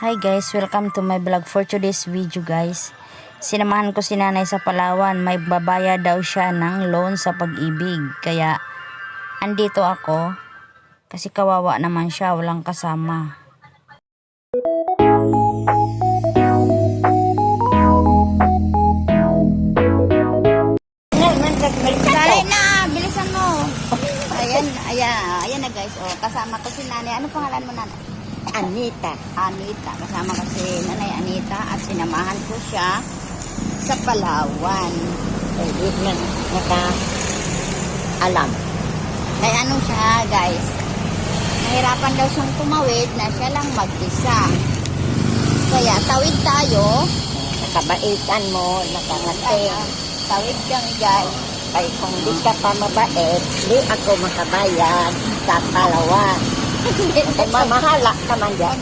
Hi guys, welcome to my vlog for today's video guys. Sinamahan ko si nanay sa Palawan, may babayad daw siya ng loan sa Pag-ibig. Kaya andito ako kasi kawawa naman siya, walang kasama. Dali na, bilisan mo. Ayan na guys. Oh, kasama ko si nanay. Ano pangalan mo nanay? Anita. Kasama ko si nanay Anita at sinamahan ko siya sa Palawan. Hindi na naka-alam. Kaya ano siya guys, nahirapan daw siyang tumawid na siya lang mag-isa. Kaya tawid tayo. Nakabaitan mo, nakangating. Tawid kami guys. Ay kung di ka pa mabait, di ako makabayad sa Palawan. Ay mamahala ka man dyan.